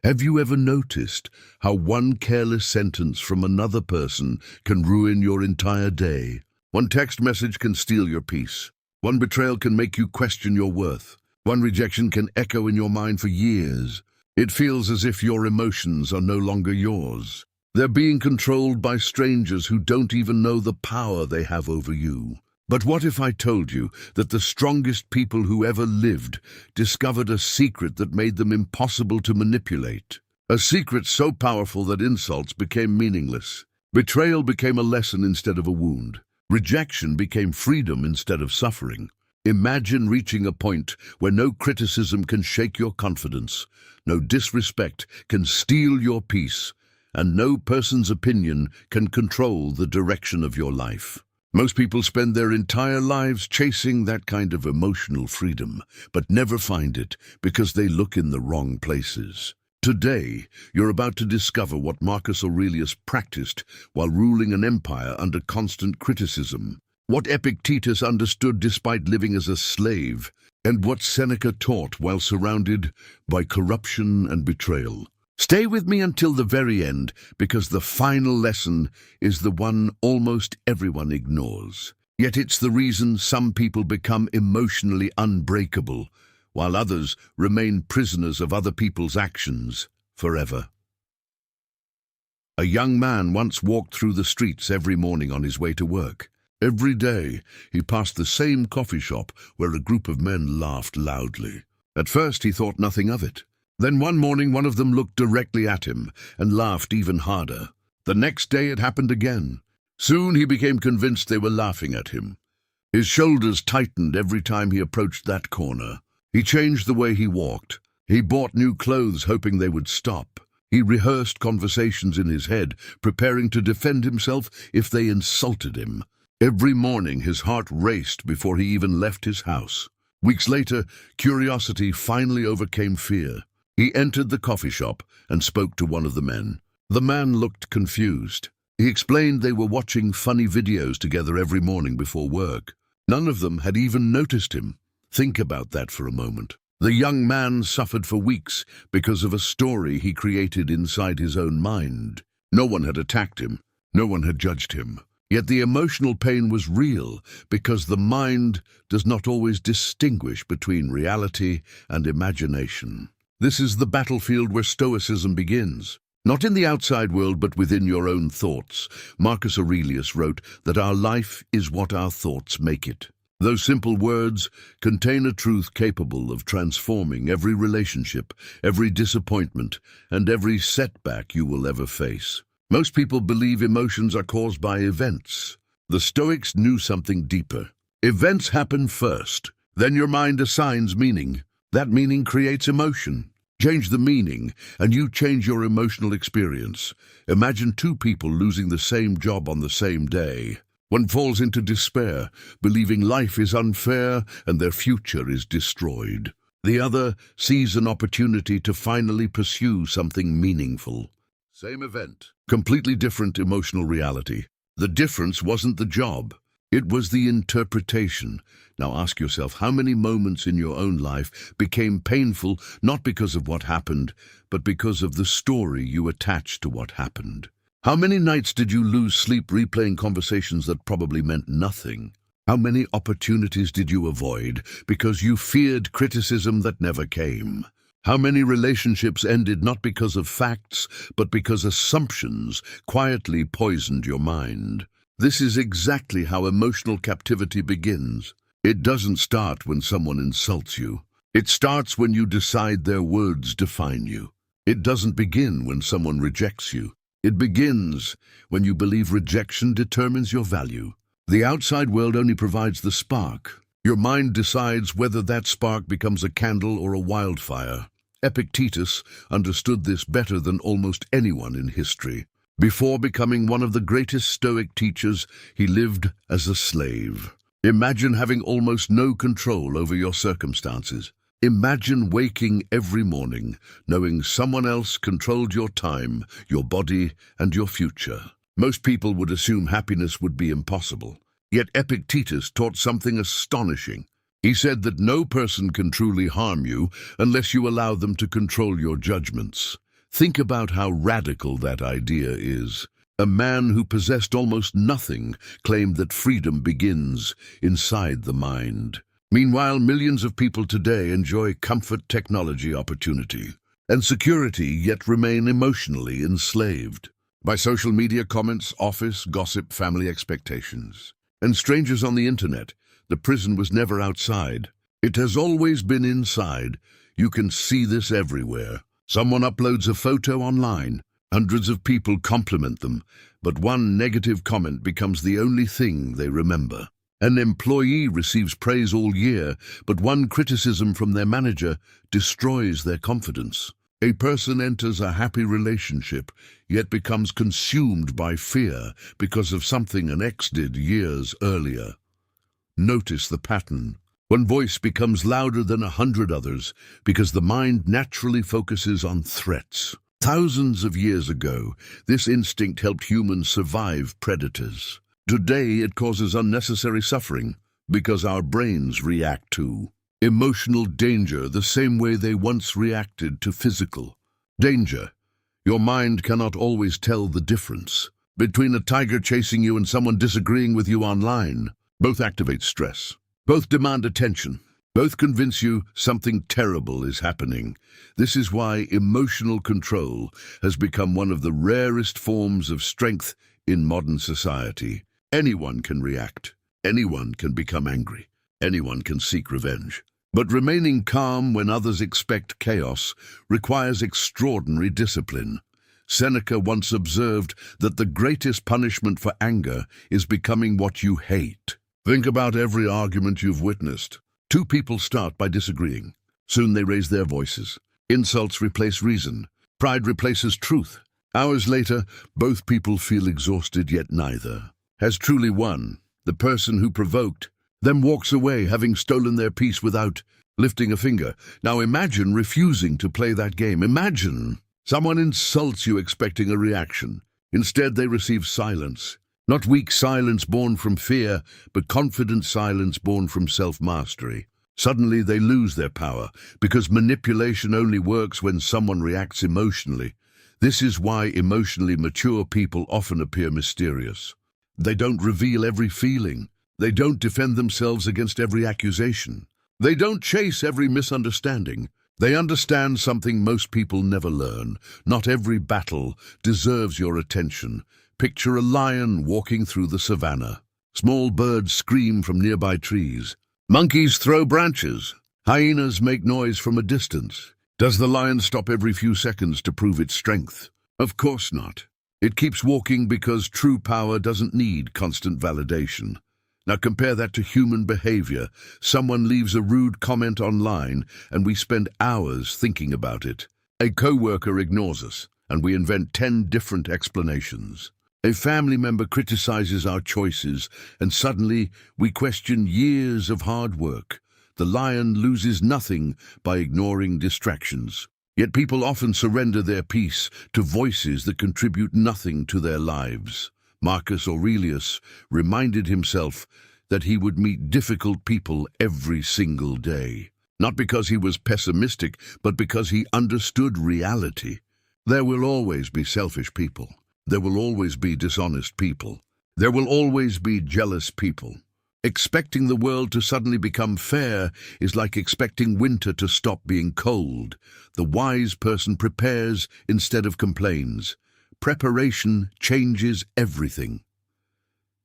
Have you ever noticed how one careless sentence from another person can ruin your entire day? One text message can steal your peace. One betrayal can make you question your worth. One rejection can echo in your mind for years. It feels as if your emotions are no longer yours. They're being controlled by strangers who don't even know the power they have over you. But what if I told you that the strongest people who ever lived discovered a secret that made them impossible to manipulate? A secret so powerful that insults became meaningless. Betrayal became a lesson instead of a wound. Rejection became freedom instead of suffering. Imagine reaching a point where no criticism can shake your confidence, no disrespect can steal your peace, and no person's opinion can control the direction of your life. Most people spend their entire lives chasing that kind of emotional freedom, but never find it because they look in the wrong places. Today, you're about to discover what Marcus Aurelius practiced while ruling an empire under constant criticism, what Epictetus understood despite living as a slave, and what Seneca taught while surrounded by corruption and betrayal. Stay with me until the very end, because the final lesson is the one almost everyone ignores. Yet it's the reason some people become emotionally unbreakable, while others remain prisoners of other people's actions forever. A young man once walked through the streets every morning on his way to work. Every day, he passed the same coffee shop where a group of men laughed loudly. At first, he thought nothing of it. Then one morning, one of them looked directly at him and laughed even harder. The next day, it happened again. Soon, he became convinced they were laughing at him. His shoulders tightened every time he approached that corner. He changed the way he walked. He bought new clothes, hoping they would stop. He rehearsed conversations in his head, preparing to defend himself if they insulted him. Every morning, his heart raced before he even left his house. Weeks later, curiosity finally overcame fear. He entered the coffee shop and spoke to one of the men. The man looked confused. He explained they were watching funny videos together every morning before work. None of them had even noticed him. Think about that for a moment. The young man suffered for weeks because of a story he created inside his own mind. No one had attacked him. No one had judged him. Yet the emotional pain was real because the mind does not always distinguish between reality and imagination. This is the battlefield where Stoicism begins. Not in the outside world, but within your own thoughts. Marcus Aurelius wrote that our life is what our thoughts make it. Those simple words contain a truth capable of transforming every relationship, every disappointment, and every setback you will ever face. Most people believe emotions are caused by events. The Stoics knew something deeper. Events happen first, then your mind assigns meaning. That meaning creates emotion. Change the meaning, and you change your emotional experience. Imagine two people losing the same job on the same day. One falls into despair, believing life is unfair and their future is destroyed. The other sees an opportunity to finally pursue something meaningful. Same event, completely different emotional reality. The difference wasn't the job. It was the interpretation. Now ask yourself, how many moments in your own life became painful not because of what happened, but because of the story you attached to what happened? How many nights did you lose sleep replaying conversations that probably meant nothing? How many opportunities did you avoid because you feared criticism that never came? How many relationships ended not because of facts, but because assumptions quietly poisoned your mind? This is exactly how emotional captivity begins. It doesn't start when someone insults you. It starts when you decide their words define you. It doesn't begin when someone rejects you. It begins when you believe rejection determines your value. The outside world only provides the spark. Your mind decides whether that spark becomes a candle or a wildfire. Epictetus understood this better than almost anyone in history. Before becoming one of the greatest Stoic teachers, he lived as a slave. Imagine having almost no control over your circumstances. Imagine waking every morning, knowing someone else controlled your time, your body, and your future. Most people would assume happiness would be impossible. Yet Epictetus taught something astonishing. He said that no person can truly harm you unless you allow them to control your judgments. Think about how radical that idea is. A man who possessed almost nothing claimed that freedom begins inside the mind. Meanwhile, millions of people today enjoy comfort, technology, opportunity, and security, yet remain emotionally enslaved by social media comments, office gossip, family expectations, and strangers on the internet. The prison was never outside. It has always been inside. You can see this everywhere. Someone uploads a photo online. Hundreds of people compliment them, but one negative comment becomes the only thing they remember. An employee receives praise all year, but one criticism from their manager destroys their confidence. A person enters a happy relationship, yet becomes consumed by fear because of something an ex did years earlier. Notice the pattern. One voice becomes louder than 100 others because the mind naturally focuses on threats. Thousands of years ago, this instinct helped humans survive predators. Today, it causes unnecessary suffering because our brains react to emotional danger the same way they once reacted to physical danger. Your mind cannot always tell the difference between a tiger chasing you and someone disagreeing with you online. Both activate stress. Both demand attention. Both convince you something terrible is happening. This is why emotional control has become one of the rarest forms of strength in modern society. Anyone can react. Anyone can become angry. Anyone can seek revenge. But remaining calm when others expect chaos requires extraordinary discipline. Seneca once observed that the greatest punishment for anger is becoming what you hate. Think about every argument you've witnessed. Two people start by disagreeing. Soon they raise their voices. Insults replace reason. Pride replaces truth. Hours later, both people feel exhausted, yet neither has truly won. The person who provoked them walks away, having stolen their peace without lifting a finger. Now imagine refusing to play that game. Imagine someone insults you expecting a reaction. Instead, they receive silence. Not weak silence born from fear, but confident silence born from self-mastery. Suddenly they lose their power, because manipulation only works when someone reacts emotionally. This is why emotionally mature people often appear mysterious. They don't reveal every feeling. They don't defend themselves against every accusation. They don't chase every misunderstanding. They understand something most people never learn. Not every battle deserves your attention. Picture a lion walking through the savannah. Small birds scream from nearby trees. Monkeys throw branches. Hyenas make noise from a distance. Does the lion stop every few seconds to prove its strength? Of course not. It keeps walking because true power doesn't need constant validation. Now compare that to human behavior. Someone leaves a rude comment online and we spend hours thinking about it. A coworker ignores us and we invent 10 different explanations. A family member criticizes our choices and suddenly we question years of hard work. The lion loses nothing by ignoring distractions. Yet people often surrender their peace to voices that contribute nothing to their lives. Marcus Aurelius reminded himself that he would meet difficult people every single day. Not because he was pessimistic, but because he understood reality. There will always be selfish people. There will always be dishonest people. There will always be jealous people. Expecting the world to suddenly become fair is like expecting winter to stop being cold. The wise person prepares instead of complains. Preparation changes everything.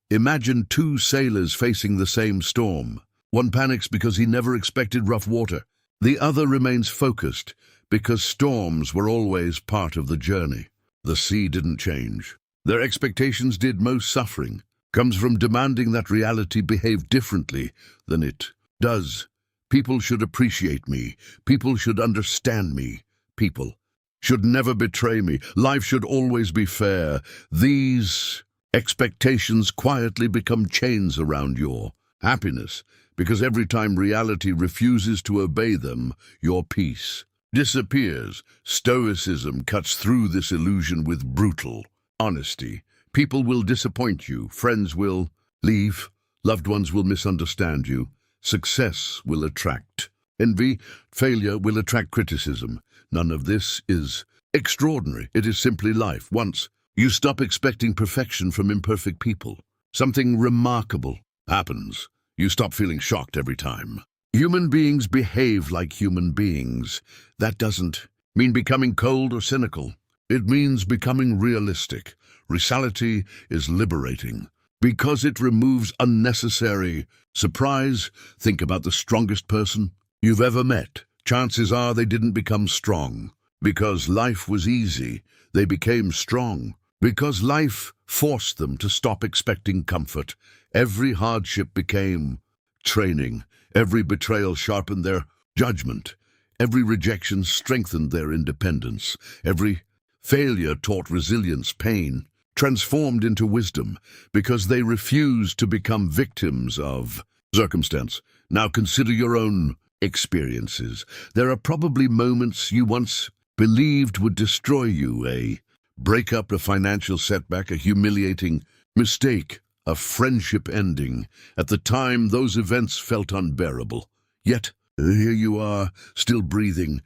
Imagine two sailors facing the same storm. One panics because he never expected rough water. The other remains focused because storms were always part of the journey. The sea didn't change. Their expectations did. Most suffering comes from demanding that reality behave differently than it does. People should appreciate me. People should understand me. People should never betray me. Life should always be fair. These expectations quietly become chains around your happiness, because every time reality refuses to obey them, your peace disappears. Stoicism cuts through this illusion with brutal honesty. People will disappoint you, friends will leave, loved ones will misunderstand you, success will attract envy, failure will attract criticism. None of this is extraordinary. It is simply life. Once you stop expecting perfection from imperfect people, something remarkable happens. You stop feeling shocked every time. Human beings behave like human beings. That doesn't mean becoming cold or cynical. It means becoming realistic. Reality is liberating because it removes unnecessary surprise. Think about the strongest person you've ever met. Chances are they didn't become strong because life was easy. They became strong because life forced them to stop expecting comfort. Every hardship became training. Every betrayal sharpened their judgment. Every rejection strengthened their independence. Every failure taught resilience. Pain transformed into wisdom because they refused to become victims of circumstance. Now consider your own experiences. There are probably moments you once believed would destroy you: a breakup, a financial setback, a humiliating mistake, a friendship ending. At the time, those events felt unbearable. Yet, here you are, still breathing,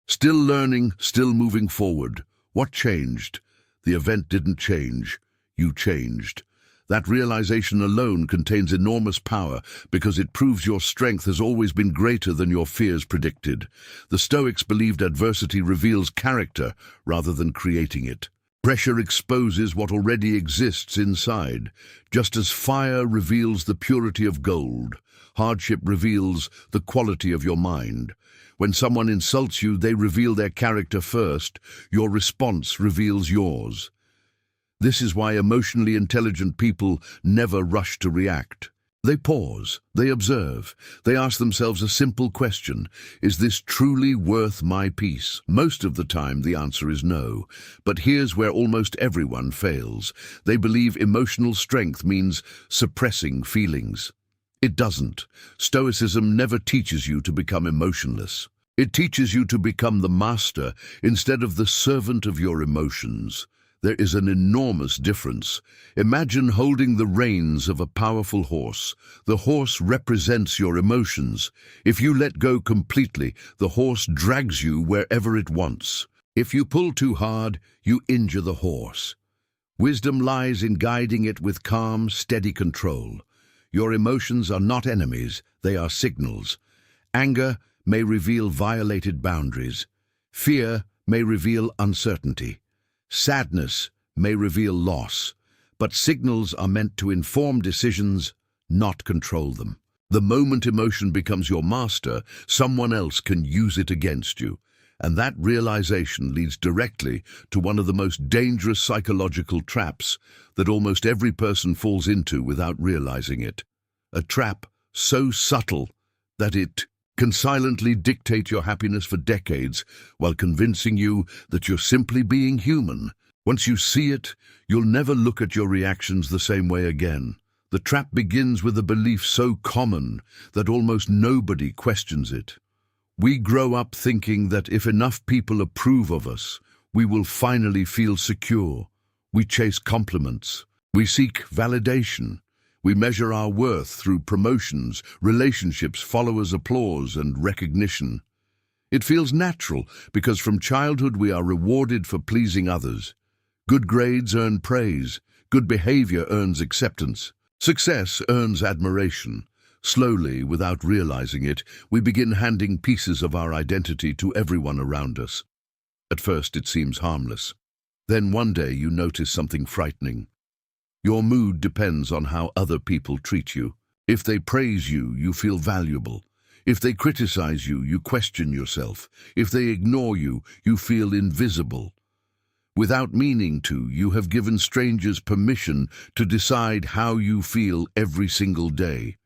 still learning, still moving forward. What changed? The event didn't change. You changed. That realization alone contains enormous power because it proves your strength has always been greater than your fears predicted. The Stoics believed adversity reveals character rather than creating it. Pressure exposes what already exists inside. Just as fire reveals the purity of gold, hardship reveals the quality of your mind. When someone insults you, they reveal their character first. Your response reveals yours. This is why emotionally intelligent people never rush to react. They pause, they observe, they ask themselves a simple question: is this truly worth my peace? Most of the time the answer is no, but here's where almost everyone fails. They believe emotional strength means suppressing feelings. It doesn't. Stoicism never teaches you to become emotionless. It teaches you to become the master instead of the servant of your emotions. There is an enormous difference. Imagine holding the reins of a powerful horse. The horse represents your emotions. If you let go completely, the horse drags you wherever it wants. If you pull too hard, you injure the horse. Wisdom lies in guiding it with calm, steady control. Your emotions are not enemies, they are signals. Anger may reveal violated boundaries. Fear may reveal uncertainty. Sadness may reveal loss, but signals are meant to inform decisions, not control them. The moment emotion becomes your master, someone else can use it against you. And that realization leads directly to one of the most dangerous psychological traps that almost every person falls into without realizing it. A trap so subtle that it can silently dictate your happiness for decades while convincing you that you're simply being human. Once you see it, you'll never look at your reactions the same way again. The trap begins with a belief so common that almost nobody questions it. We grow up thinking that if enough people approve of us, we will finally feel secure. We chase compliments. We seek validation. We measure our worth through promotions, relationships, followers' applause, and recognition. It feels natural because from childhood we are rewarded for pleasing others. Good grades earn praise. Good behavior earns acceptance. Success earns admiration. Slowly, without realizing it, we begin handing pieces of our identity to everyone around us. At first it seems harmless. Then one day you notice something frightening. Your mood depends on how other people treat you. If they praise you, you feel valuable. If they criticize you, you question yourself. If they ignore you, you feel invisible. Without meaning to, you have given strangers permission to decide how you feel every single day.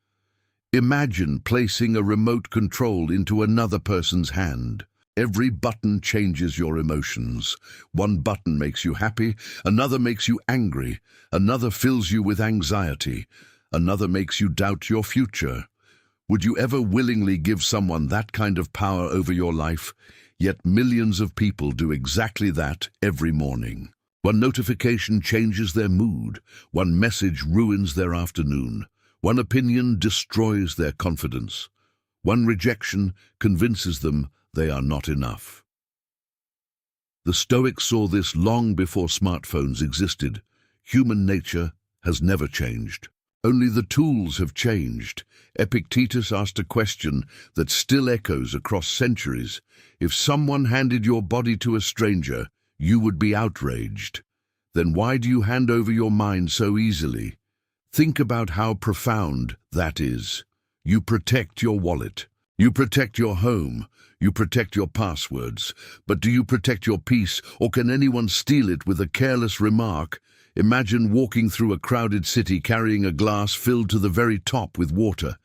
Imagine placing a remote control into another person's hand. Every button changes your emotions. One button makes you happy, another makes you angry, another fills you with anxiety, another makes you doubt your future. Would you ever willingly give someone that kind of power over your life? Yet millions of people do exactly that every morning. One notification changes their mood. One message ruins their afternoon. One opinion destroys their confidence. One rejection convinces them they are not enough. The Stoics saw this long before smartphones existed. Human nature has never changed. Only the tools have changed. Epictetus asked a question that still echoes across centuries. If someone handed your body to a stranger, you would be outraged. Then why do you hand over your mind so easily? Think about how profound that is. You protect your wallet. You protect your home. You protect your passwords. But do you protect your peace, or can anyone steal it with a careless remark? Imagine walking through a crowded city carrying a glass filled to the very top with water.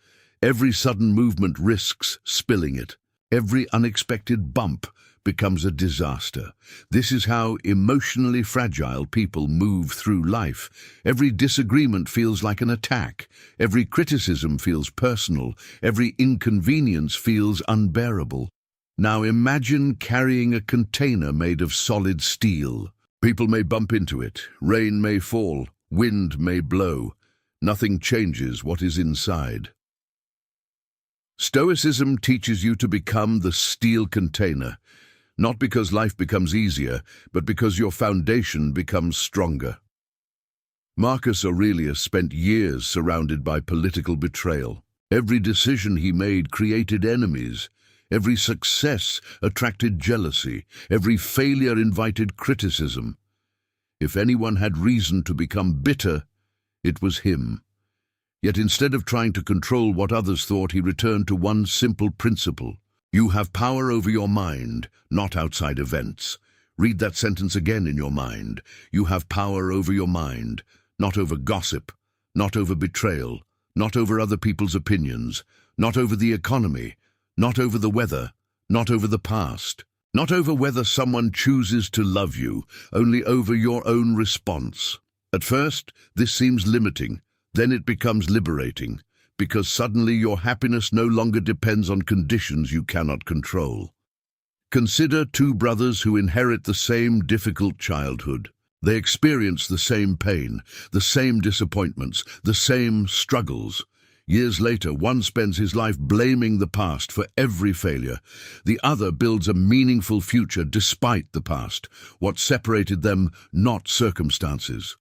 Every sudden movement risks spilling it. Every unexpected bump becomes a disaster. This is how emotionally fragile people move through life. Every disagreement feels like an attack. Every criticism feels personal. Every inconvenience feels unbearable. Now imagine carrying a container made of solid steel. People may bump into it. Rain may fall. Wind may blow. Nothing changes what is inside. Stoicism teaches you to become the steel container, not because life becomes easier, but because your foundation becomes stronger. Marcus Aurelius spent years surrounded by political betrayal. Every decision he made created enemies. Every success attracted jealousy. Every failure invited criticism. If anyone had reason to become bitter, it was him. Yet instead of trying to control what others thought, he returned to one simple principle. You have power over your mind, not outside events. Read that sentence again in your mind. You have power over your mind, not over gossip, not over betrayal, not over other people's opinions, not over the economy, not over the weather, not over the past, not over whether someone chooses to love you, only over your own response. At first, this seems limiting. Then it becomes liberating, because suddenly your happiness no longer depends on conditions you cannot control. Consider two brothers who inherit the same difficult childhood. They experience the same pain, the same disappointments, the same struggles. Years later, one spends his life blaming the past for every failure. The other builds a meaningful future despite the past. What separated them, not circumstances.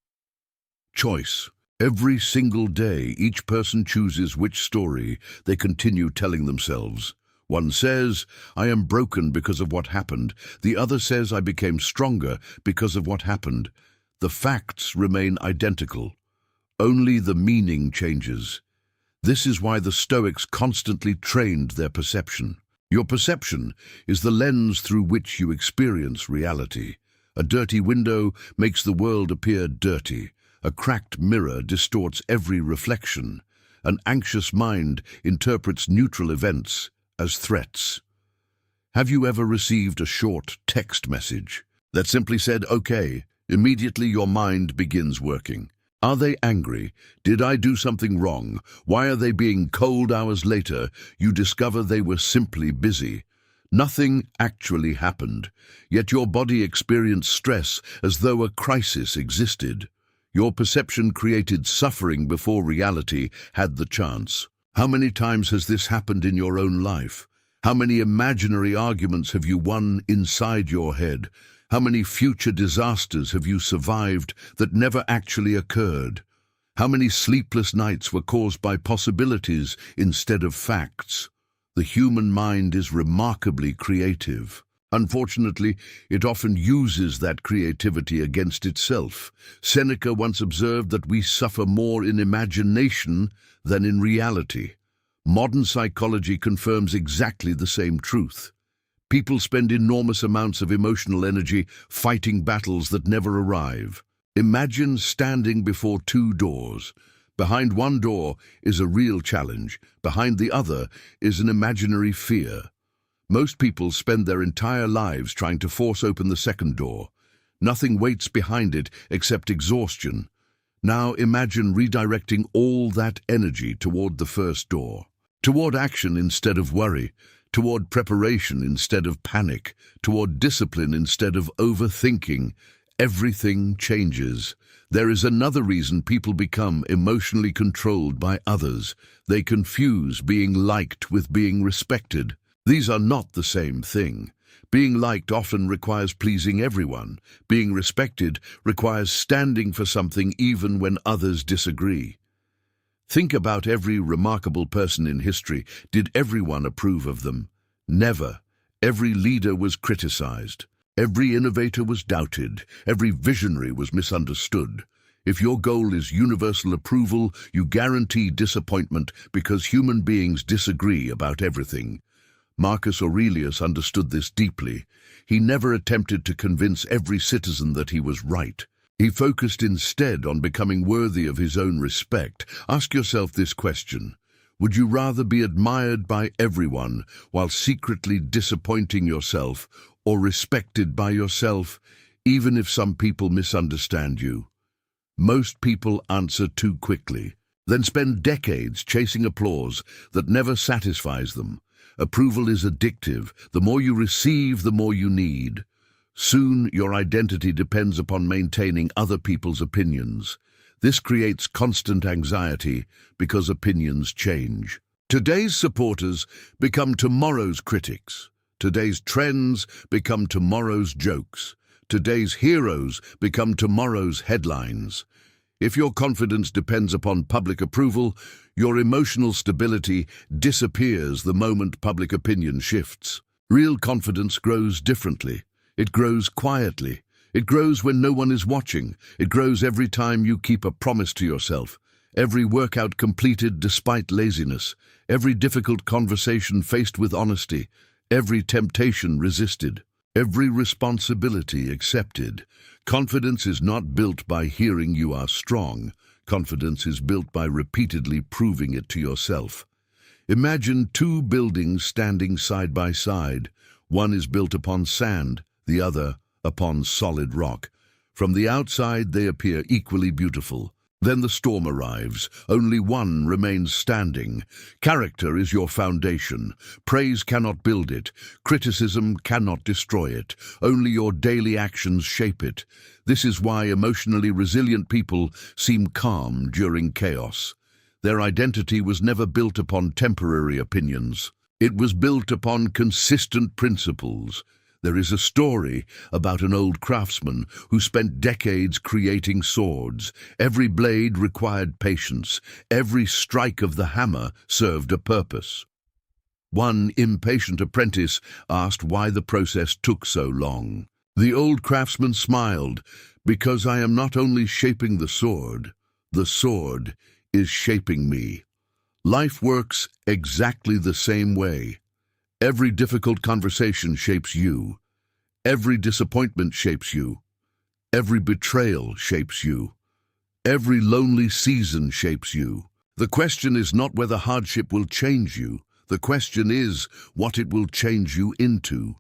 Choice. Every single day, each person chooses which story they continue telling themselves. One says, I am broken because of what happened. The other says, I became stronger because of what happened. The facts remain identical. Only the meaning changes. This is why the Stoics constantly trained their perception. Your perception is the lens through which you experience reality. A dirty window makes the world appear dirty. A cracked mirror distorts every reflection. An anxious mind interprets neutral events as threats. Have you ever received a short text message that simply said, okay? Immediately your mind begins working. Are they angry? Did I do something wrong? Why are they being cold? Hours later, you discover they were simply busy. Nothing actually happened, yet your body experienced stress as though a crisis existed. Your perception created suffering before reality had the chance. How many times has this happened in your own life? How many imaginary arguments have you won inside your head? How many future disasters have you survived that never actually occurred? How many sleepless nights were caused by possibilities instead of facts? The human mind is remarkably creative. Unfortunately, it often uses that creativity against itself. Seneca once observed that we suffer more in imagination than in reality. Modern psychology confirms exactly the same truth. People spend enormous amounts of emotional energy fighting battles that never arrive. Imagine standing before two doors. Behind one door is a real challenge. Behind the other is an imaginary fear. Most people spend their entire lives trying to force open the second door. Nothing waits behind it except exhaustion. Now imagine redirecting all that energy toward the first door. Toward action instead of worry. Toward preparation instead of panic. Toward discipline instead of overthinking. Everything changes. There is another reason people become emotionally controlled by others. They confuse being liked with being respected. These are not the same thing. Being liked often requires pleasing everyone. Being respected requires standing for something even when others disagree. Think about every remarkable person in history. Did everyone approve of them? Never. Every leader was criticized. Every innovator was doubted. Every visionary was misunderstood. If your goal is universal approval, you guarantee disappointment because human beings disagree about everything. Marcus Aurelius understood this deeply. He never attempted to convince every citizen that he was right. He focused instead on becoming worthy of his own respect. Ask yourself this question: would you rather be admired by everyone while secretly disappointing yourself, or respected by yourself, even if some people misunderstand you? Most people answer too quickly, then spend decades chasing applause that never satisfies them. Approval is addictive. The more you receive, the more you need. Soon, your identity depends upon maintaining other people's opinions. This creates constant anxiety because opinions change. Today's supporters become tomorrow's critics. Today's trends become tomorrow's jokes. Today's heroes become tomorrow's headlines. If your confidence depends upon public approval, your emotional stability disappears the moment public opinion shifts. Real confidence grows differently. It grows quietly. It grows when no one is watching. It grows every time you keep a promise to yourself. Every workout completed despite laziness. Every difficult conversation faced with honesty. Every temptation resisted. Every responsibility accepted. Confidence is not built by hearing you are strong. Confidence is built by repeatedly proving it to yourself. Imagine two buildings standing side by side. One is built upon sand, the other upon solid rock. From the outside, they appear equally beautiful. Then the storm arrives. Only one remains standing. Character is your foundation. Praise cannot build it. Criticism cannot destroy it. Only your daily actions shape it. This is why emotionally resilient people seem calm during chaos. Their identity was never built upon temporary opinions. It was built upon consistent principles. There is a story about an old craftsman who spent decades creating swords. Every blade required patience. Every strike of the hammer served a purpose. One impatient apprentice asked why the process took so long. The old craftsman smiled, "Because I am not only shaping the sword is shaping me." Life works exactly the same way. Every difficult conversation shapes you. Every disappointment shapes you. Every betrayal shapes you. Every lonely season shapes you. The question is not whether hardship will change you. The question is what it will change you into.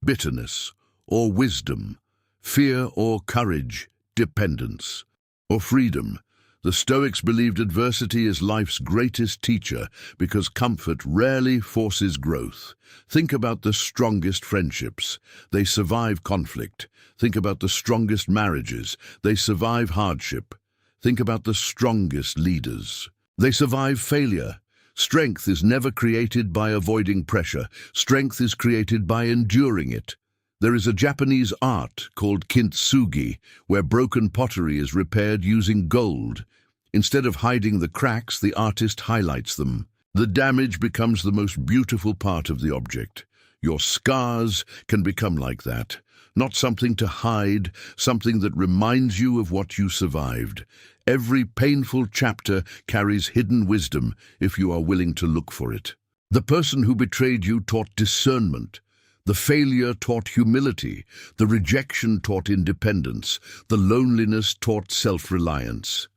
Bitterness or wisdom, fear or courage, dependence or freedom. The Stoics believed adversity is life's greatest teacher because comfort rarely forces growth. Think about the strongest friendships. They survive conflict. Think about the strongest marriages. They survive hardship. Think about the strongest leaders. They survive failure. Strength is never created by avoiding pressure. Strength is created by enduring it. There is a Japanese art called kintsugi, where broken pottery is repaired using gold. Instead of hiding the cracks, the artist highlights them. The damage becomes the most beautiful part of the object. Your scars can become like that. Not something to hide, something that reminds you of what you survived. Every painful chapter carries hidden wisdom if you are willing to look for it. The person who betrayed you taught discernment. The failure taught humility. The rejection taught independence. The loneliness taught self-reliance.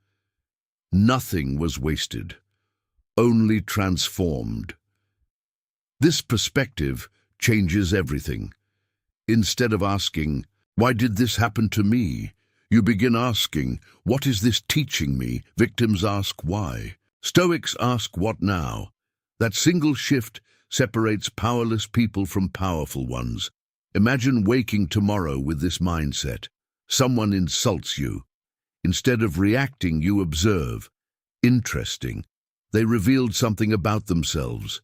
Nothing was wasted, only transformed. This perspective changes everything. Instead of asking, "Why did this happen to me?" you begin asking, "What is this teaching me?" Victims ask why. Stoics ask what now. That single shift separates powerless people from powerful ones. Imagine waking tomorrow with this mindset. Someone insults you. Instead of reacting, you observe. Interesting. They revealed something about themselves.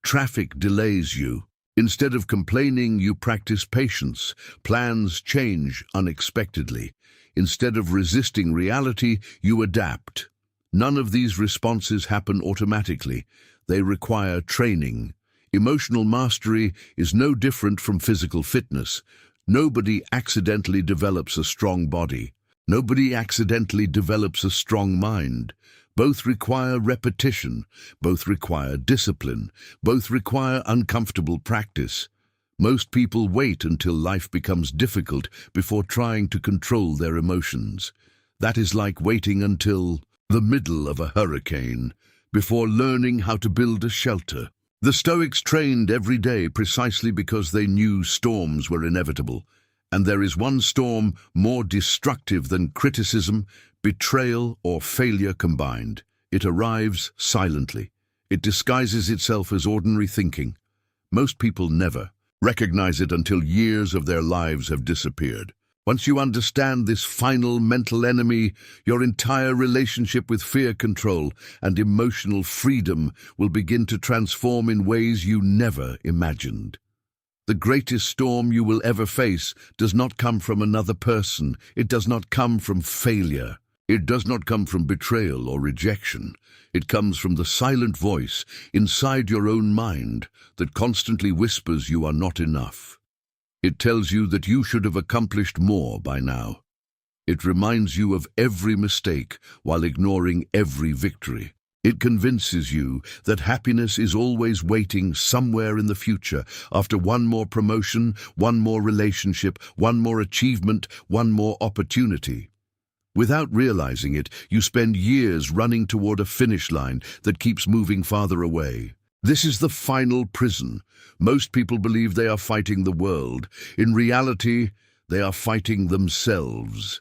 Traffic delays you. Instead of complaining, you practice patience. Plans change unexpectedly. Instead of resisting reality, you adapt. None of these responses happen automatically. They require training. Emotional mastery is no different from physical fitness. Nobody accidentally develops a strong body. Nobody accidentally develops a strong mind. Both require repetition. Both require discipline. Both require uncomfortable practice. Most people wait until life becomes difficult before trying to control their emotions. That is like waiting until the middle of a hurricane before learning how to build a shelter. The Stoics trained every day precisely because they knew storms were inevitable. And there is one storm more destructive than criticism, betrayal, or failure combined. It arrives silently. It disguises itself as ordinary thinking. Most people never recognize it until years of their lives have disappeared. Once you understand this final mental enemy, your entire relationship with fear control and emotional freedom will begin to transform in ways you never imagined. The greatest storm you will ever face does not come from another person. It does not come from failure. It does not come from betrayal or rejection. It comes from the silent voice inside your own mind that constantly whispers you are not enough. It tells you that you should have accomplished more by now. It reminds you of every mistake while ignoring every victory. It convinces you that happiness is always waiting somewhere in the future, after one more promotion, one more relationship, one more achievement, one more opportunity. Without realizing it, you spend years running toward a finish line that keeps moving farther away. This is the final prison. Most people believe they are fighting the world. In reality, they are fighting themselves.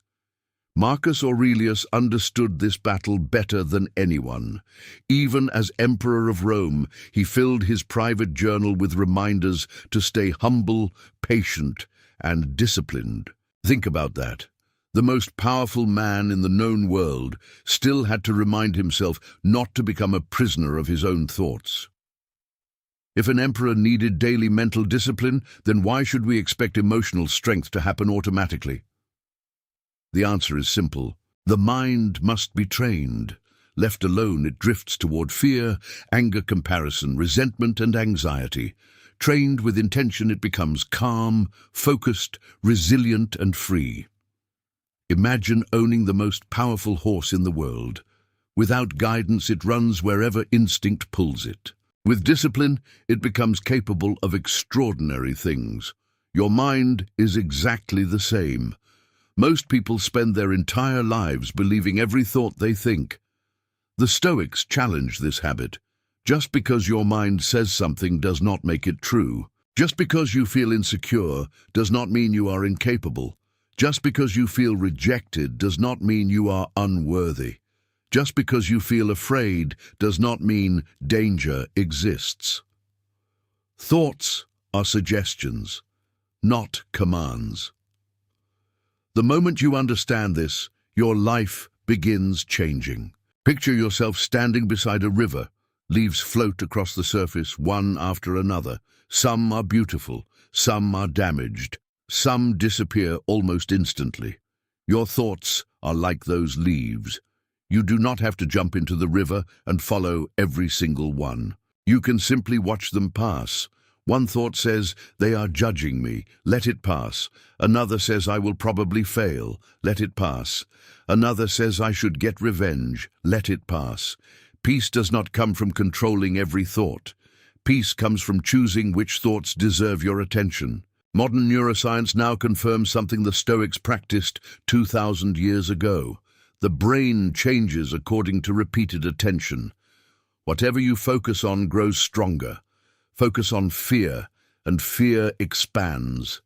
Marcus Aurelius understood this battle better than anyone. Even as Emperor of Rome, he filled his private journal with reminders to stay humble, patient, and disciplined. Think about that. The most powerful man in the known world still had to remind himself not to become a prisoner of his own thoughts. If an emperor needed daily mental discipline, then why should we expect emotional strength to happen automatically? The answer is simple. The mind must be trained. Left alone, it drifts toward fear, anger, comparison, resentment, and anxiety. Trained with intention, it becomes calm, focused, resilient, and free. Imagine owning the most powerful horse in the world. Without guidance, it runs wherever instinct pulls it. With discipline, it becomes capable of extraordinary things. Your mind is exactly the same. Most people spend their entire lives believing every thought they think. The Stoics challenge this habit. Just because your mind says something does not make it true. Just because you feel insecure does not mean you are incapable. Just because you feel rejected does not mean you are unworthy. Just because you feel afraid does not mean danger exists. Thoughts are suggestions, not commands. The moment you understand this, your life begins changing. Picture yourself standing beside a river. Leaves float across the surface, one after another. Some are beautiful, some are damaged, some disappear almost instantly. Your thoughts are like those leaves. You do not have to jump into the river and follow every single one. You can simply watch them pass. One thought says, "They are judging me, let it pass." Another says, "I will probably fail, let it pass." Another says, "I should get revenge, let it pass." Peace does not come from controlling every thought. Peace comes from choosing which thoughts deserve your attention. Modern neuroscience now confirms something the Stoics practiced 2,000 years ago. The brain changes according to repeated attention. Whatever you focus on grows stronger. Focus on fear, and fear expands.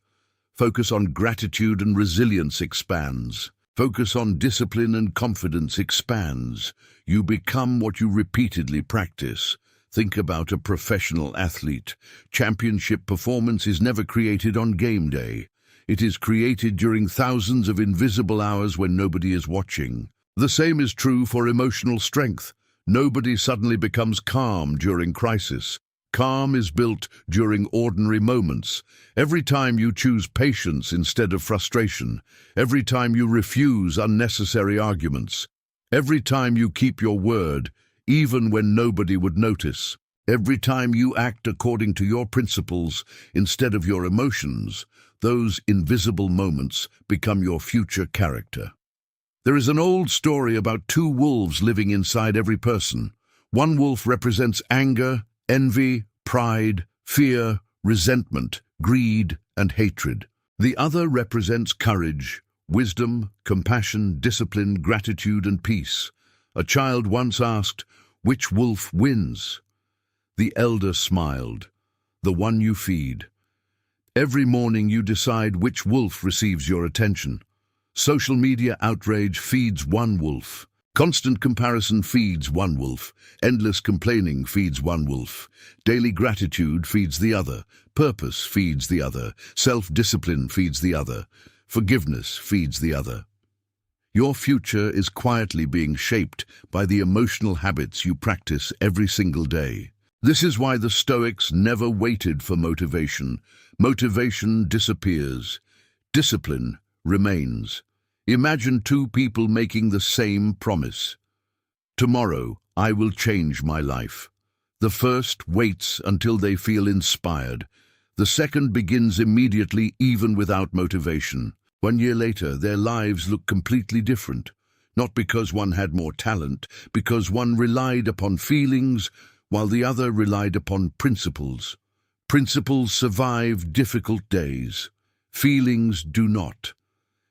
Focus on gratitude, and resilience expands. Focus on discipline, and confidence expands. You become what you repeatedly practice. Think about a professional athlete. Championship performance is never created on game day. It is created during thousands of invisible hours when nobody is watching. The same is true for emotional strength. Nobody suddenly becomes calm during crisis. Calm is built during ordinary moments. Every time you choose patience instead of frustration, every time you refuse unnecessary arguments, every time you keep your word, even when nobody would notice, every time you act according to your principles instead of your emotions, those invisible moments become your future character. There is an old story about two wolves living inside every person. One wolf represents anger, envy, pride, fear, resentment, greed, and hatred. The other represents courage, wisdom, compassion, discipline, gratitude, and peace. A child once asked, "Which wolf wins?" The elder smiled, "The one you feed." Every morning you decide which wolf receives your attention. Social media outrage feeds one wolf. Constant comparison feeds one wolf. Endless complaining feeds one wolf. Daily gratitude feeds the other. Purpose feeds the other. Self-discipline feeds the other. Forgiveness feeds the other. Your future is quietly being shaped by the emotional habits you practice every single day. This is why the Stoics never waited for motivation. Motivation disappears. Discipline remains. Imagine two people making the same promise. "Tomorrow, I will change my life." The first waits until they feel inspired. The second begins immediately, even without motivation. 1 year later, their lives look completely different. Not because one had more talent, because one relied upon feelings, while the other relied upon principles. Principles survive difficult days. Feelings do not.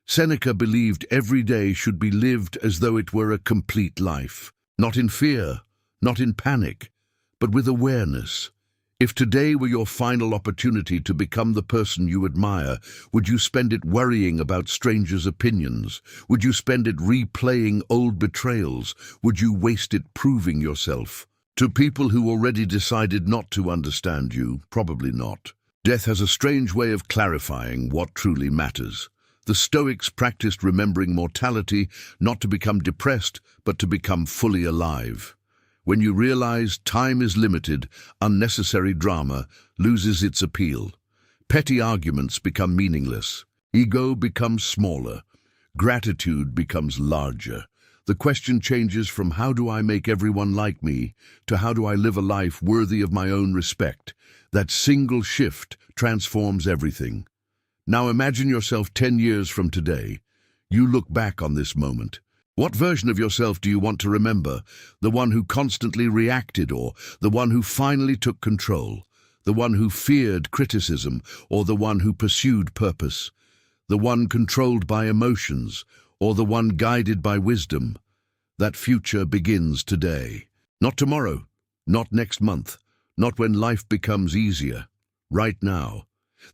Seneca believed every day should be lived as though it were a complete life. Not in fear, not in panic, but with awareness. If today were your final opportunity to become the person you admire, would you spend it worrying about strangers' opinions? Would you spend it replaying old betrayals? Would you waste it proving yourself? To people who already decided not to understand you, probably not. Death has a strange way of clarifying what truly matters. The Stoics practiced remembering mortality, not to become depressed, but to become fully alive. When you realize time is limited, unnecessary drama loses its appeal. Petty arguments become meaningless. Ego becomes smaller. Gratitude becomes larger. The question changes from "how do I make everyone like me" to "how do I live a life worthy of my own respect?" That single shift transforms everything. Now imagine yourself 10 years from today. You look back on this moment. What version of yourself do you want to remember? The one who constantly reacted, or the one who finally took control? The one who feared criticism, or the one who pursued purpose? The one controlled by emotions, or the one guided by wisdom? That future begins today. Not tomorrow, not next month, not when life becomes easier. Right now.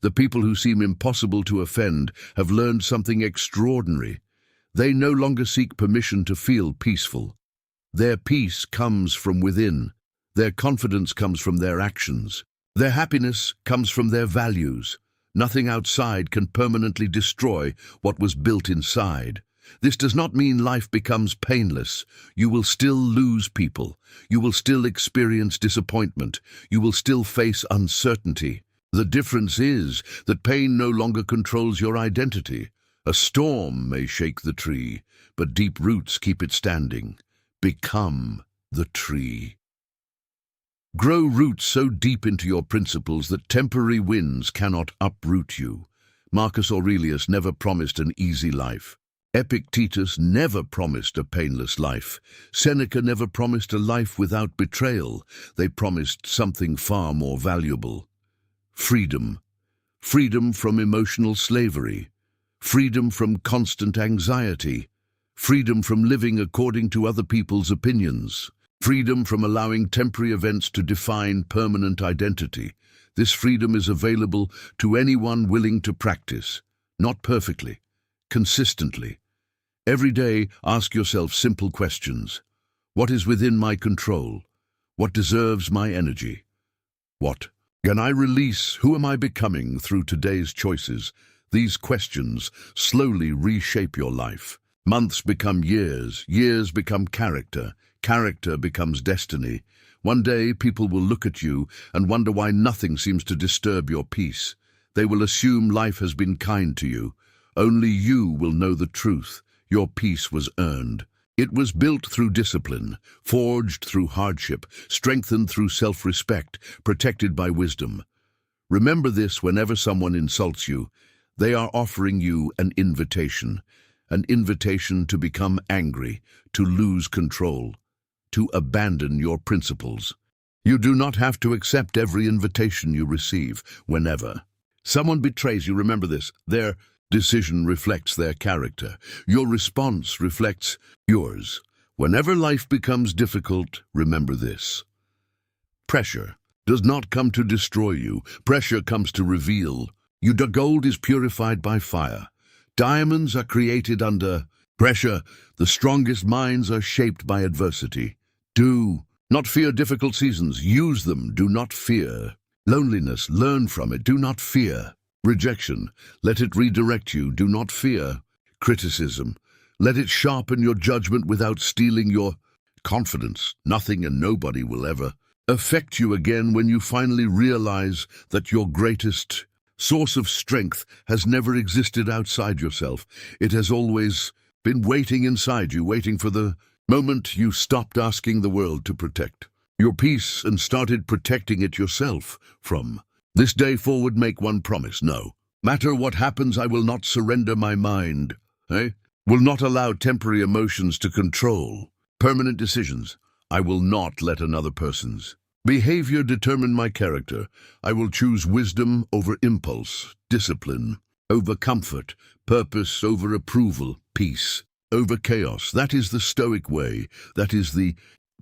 The people who seem impossible to offend have learned something extraordinary. They no longer seek permission to feel peaceful. Their peace comes from within. Their confidence comes from their actions. Their happiness comes from their values. Nothing outside can permanently destroy what was built inside. This does not mean life becomes painless. You will still lose people. You will still experience disappointment. You will still face uncertainty. The difference is that pain no longer controls your identity. A storm may shake the tree, but deep roots keep it standing. Become the tree. Grow roots so deep into your principles that temporary winds cannot uproot you. Marcus Aurelius never promised an easy life. Epictetus never promised a painless life. Seneca never promised a life without betrayal. They promised something far more valuable. Freedom. Freedom from emotional slavery. Freedom from constant anxiety. Freedom from living according to other people's opinions. Freedom from allowing temporary events to define permanent identity. This freedom is available to anyone willing to practice. Not perfectly, consistently. Every day, ask yourself simple questions. What is within my control? What deserves my energy? What can I release? Who am I becoming through today's choices? These questions slowly reshape your life. Months become years, years become character, character becomes destiny. One day, people will look at you and wonder why nothing seems to disturb your peace. They will assume life has been kind to you. Only you will know the truth. Your peace was earned. It was built through discipline, forged through hardship, strengthened through self-respect, protected by wisdom. Remember this whenever someone insults you. They are offering you an invitation to become angry, to lose control, to abandon your principles. You do not have to accept every invitation you receive. Whenever someone betrays you, remember this. Their decision reflects their character. Your response reflects yours. Whenever life becomes difficult, remember this. Pressure does not come to destroy you. Pressure comes to reveal. Gold is purified by fire. Diamonds are created under pressure. The strongest minds are shaped by adversity. Do not fear difficult seasons. Use them. Do not fear loneliness. Learn from it. Do not fear rejection. Let it redirect you. Do not fear criticism. Let it sharpen your judgment without stealing your confidence. Nothing and nobody will ever affect you again when you finally realize that your greatest source of strength has never existed outside yourself. It has always been waiting inside you, waiting for the moment you stopped asking the world to protect your peace and started protecting it yourself. From this day forward, make one promise. No matter what happens, I will not surrender my mind. Will not allow temporary emotions to control permanent decisions. I will not let another person's behavior determine my character. I will choose wisdom over impulse, discipline over comfort, purpose over approval, peace over chaos. That is the Stoic way. That is the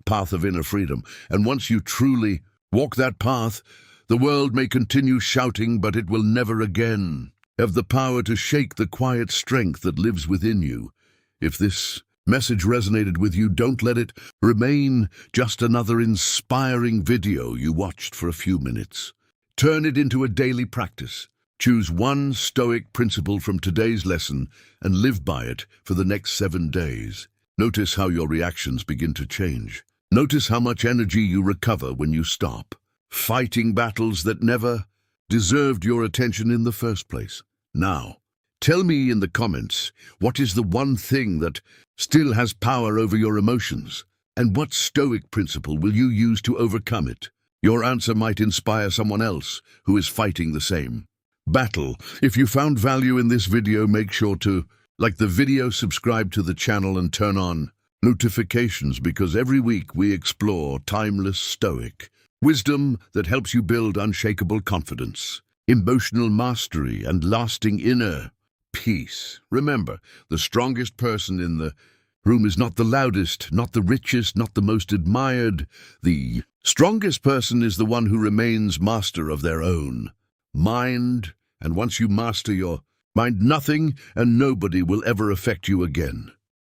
path of inner freedom. And once you truly walk that path, the world may continue shouting, but it will never again have the power to shake the quiet strength that lives within you. If this message resonated with you, don't let it remain just another inspiring video you watched for a few minutes. Turn it into a daily practice. Choose one Stoic principle from today's lesson and live by it for the next 7 days. Notice how your reactions begin to change. Notice how much energy you recover when you stop fighting battles that never deserved your attention in the first place. Now, tell me in the comments, what is the one thing that still has power over your emotions? And what Stoic principle will you use to overcome it? Your answer might inspire someone else who is fighting the same battle. If you found value in this video, make sure to like the video, subscribe to the channel and turn on notifications, because every week we explore timeless Stoic wisdom that helps you build unshakable confidence, emotional mastery, and lasting inner peace. Remember, the strongest person in the room is not the loudest, not the richest, not the most admired. The strongest person is the one who remains master of their own mind. And once you master your mind, nothing and nobody will ever affect you again.